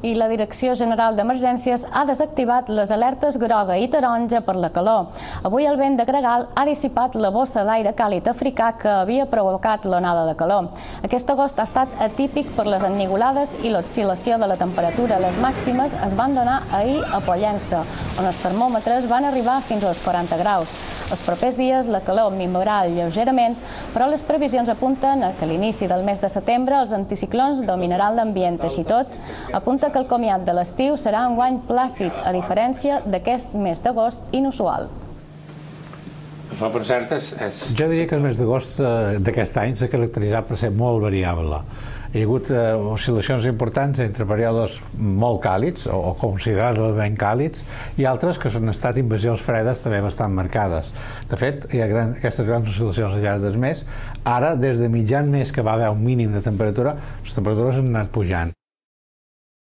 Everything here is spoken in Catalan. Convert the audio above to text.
i la Direcció General d'Emergències ha desactivat les alertes groga i taronja per la calor. Avui el vent de gregal ha dissipat la bossa d'aire càlid africà que havia provocat l'onada de calor. Aquest agost ha estat atípic per les ennivolades i l'oscil·lació de la temperatura. Les màximes es van donar ahir a Pollença, on els termòmetres van arribar fins als 40 graus. Els propers dies la calor minvarà lleugerament, però les previsions apunten que a l'inici del mes de setembre els anticiclons dominaran l'ambient. Així tot, apunta que el comiat de l'estiu serà enguany plàcid, a diferència d'aquest mes d'agost inusual. Per cert, jo diria que el mes d'agost d'aquest any s'ha caracteritzat per ser molt variable. Hi ha hagut oscil·lacions importants entre períodes molt càlids o considerablement càlids i altres que han estat invasions fredes també bastant marcades. De fet, hi ha aquestes grans oscil·lacions al llarg del mes. Ara, des de mitjan mes que va haver un mínim de temperatura, les temperatures han anat pujant.